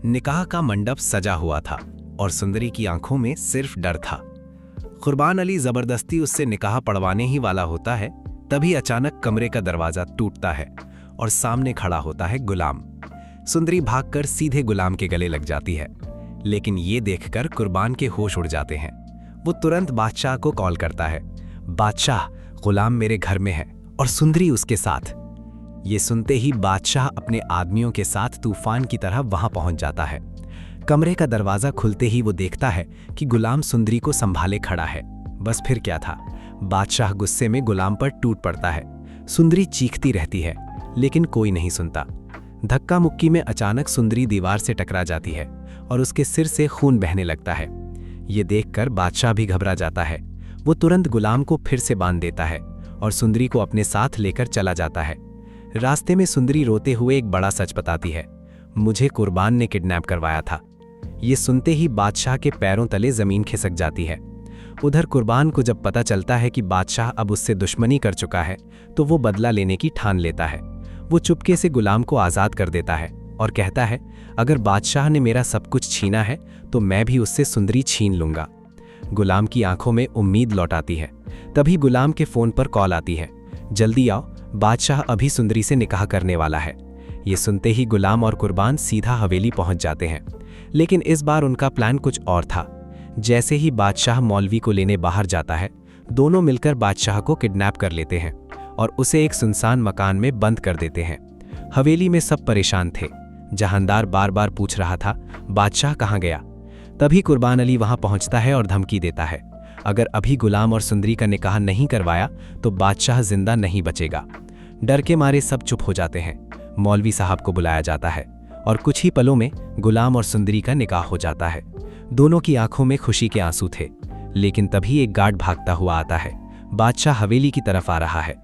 निकाह का मंडप सजा हुआ था और सुंदरी की आंखों में सिर्फ डर था। कुर्बान अली जबरदस्ती उससे निकाह पढ़वाने ही वाला होता है, तभी अचानक कमरे का दरवाजा टूटता है और सामने खड़ा होता है गुलाम। सुंदरी भागकर सीधे गुलाम के गले लग जाती है, लेकिन ये देखकर कुर्बान के होश उड़ जाते हैं। वो तुरंत बादशाह को कॉल करता है, बादशाह, गुलाम मेरे घर में है और सुंदरी उसके साथ। ये सुनते ही बादशाह अपने आदमियों के साथ तूफान की तरह वहां पहुंच जाता है। कमरे का दरवाजा खुलते ही वो देखता है कि गुलाम सुंदरी को संभाले खड़ा है। बस फिर क्या था, बादशाह गुस्से में गुलाम पर टूट पड़ता है। सुंदरी चीखती रहती है, लेकिन कोई नहीं सुनता। धक्का मुक्की में अचानक सुंदरी दीवार से टकरा जाती है और उसके सिर से खून बहने लगता है। ये देखकर बादशाह भी घबरा जाता है। वो तुरंत गुलाम को फिर से बांध देता है और सुंदरी को अपने साथ लेकर चला जाता है। रास्ते में सुंदरी रोते हुए एक बड़ा सच बताती है, मुझे कुर्बान ने किडनैप करवाया था। ये सुनते ही बादशाह के पैरों तले जमीन खिसक जाती है। उधर कुर्बान को जब पता चलता है कि बादशाह अब उससे दुश्मनी कर चुका है, तो वो बदला लेने की ठान लेता है। वो चुपके से गुलाम को आज़ाद कर देता है और कहता है, अगर बादशाह ने मेरा सब कुछ छीना है तो मैं भी उससे सुंदरी छीन लूंगा। गुलाम की आंखों में उम्मीद लौट आती है। तभी गुलाम के फोन पर कॉल आती है, जल्दी आओ, बादशाह अभी सुंदरी से निकाह करने वाला है। ये सुनते ही गुलाम और कुर्बान सीधा हवेली पहुंच जाते हैं, लेकिन इस बार उनका प्लान कुछ और था। जैसे ही बादशाह मौलवी को लेने बाहर जाता है, दोनों मिलकर बादशाह को किडनैप कर लेते हैं और उसे एक सुनसान मकान में बंद कर देते हैं। हवेली में सब परेशान थे। जहांदार बार बार पूछ रहा था, बादशाह कहाँ गया। तभी कुर्बान अली वहां पहुंचता है और धमकी देता है, अगर अभी गुलाम और सुंदरी का निकाह नहीं करवाया तो बादशाह जिंदा नहीं बचेगा। डर के मारे सब चुप हो जाते हैं। मौलवी साहब को बुलाया जाता है और कुछ ही पलों में गुलाम और सुंदरी का निकाह हो जाता है। दोनों की आंखों में खुशी के आंसू थे, लेकिन तभी एक गार्ड भागता हुआ आता है। बादशाह हवेली की तरफ आ रहा है।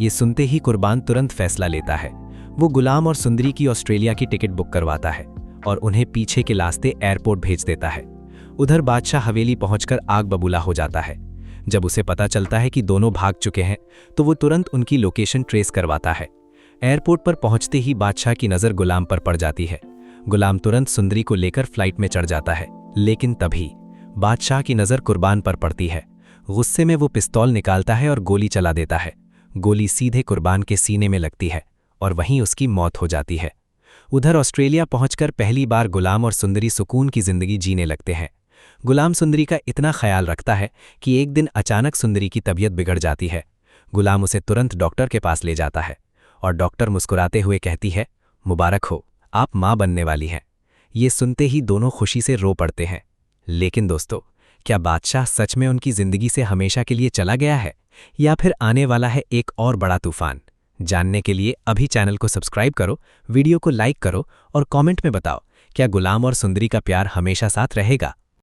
ये सुनते ही कुर्बान तुरंत फैसला लेता है। वो गुलाम और सुंदरी की ऑस्ट्रेलिया की टिकट बुक करवाता है और उन्हें पीछे के रास्ते एयरपोर्ट भेज देता है। उधर बादशाह हवेली पहुंचकर आग बबूला हो जाता है। जब उसे पता चलता है कि दोनों भाग चुके हैं, तो वो तुरंत उनकी लोकेशन ट्रेस करवाता है। एयरपोर्ट पर पहुंचते ही बादशाह की नज़र गुलाम पर पड़ जाती है। गुलाम तुरंत सुंदरी को लेकर फ्लाइट में चढ़ जाता है, लेकिन तभी बादशाह की नज़र कुर्बान पर पड़ती है। गुस्से में वो पिस्तौल निकालता है और गोली चला देता है। गोली सीधे कुर्बान के सीने में लगती है और वहीं उसकी मौत हो जाती है। उधर ऑस्ट्रेलिया पहुंचकर पहली बार गुलाम और सुंदरी सुकून की जिंदगी जीने लगते हैं। गुलाम सुंदरी का इतना ख्याल रखता है कि एक दिन अचानक सुंदरी की तबीयत बिगड़ जाती है। गुलाम उसे तुरंत डॉक्टर के पास ले जाता है और डॉक्टर मुस्कुराते हुए कहती है, मुबारक हो, आप मां बनने वाली हैं। ये सुनते ही दोनों खुशी से रो पड़ते हैं। लेकिन दोस्तों, क्या बादशाह सच में उनकी जिंदगी से हमेशा के लिए चला गया है, या फिर आने वाला है एक और बड़ा तूफान? जानने के लिए अभी चैनल को सब्सक्राइब करो, वीडियो को लाइक करो और कमेंट में बताओ, क्या गुलाम और सुंदरी का प्यार हमेशा साथ रहेगा?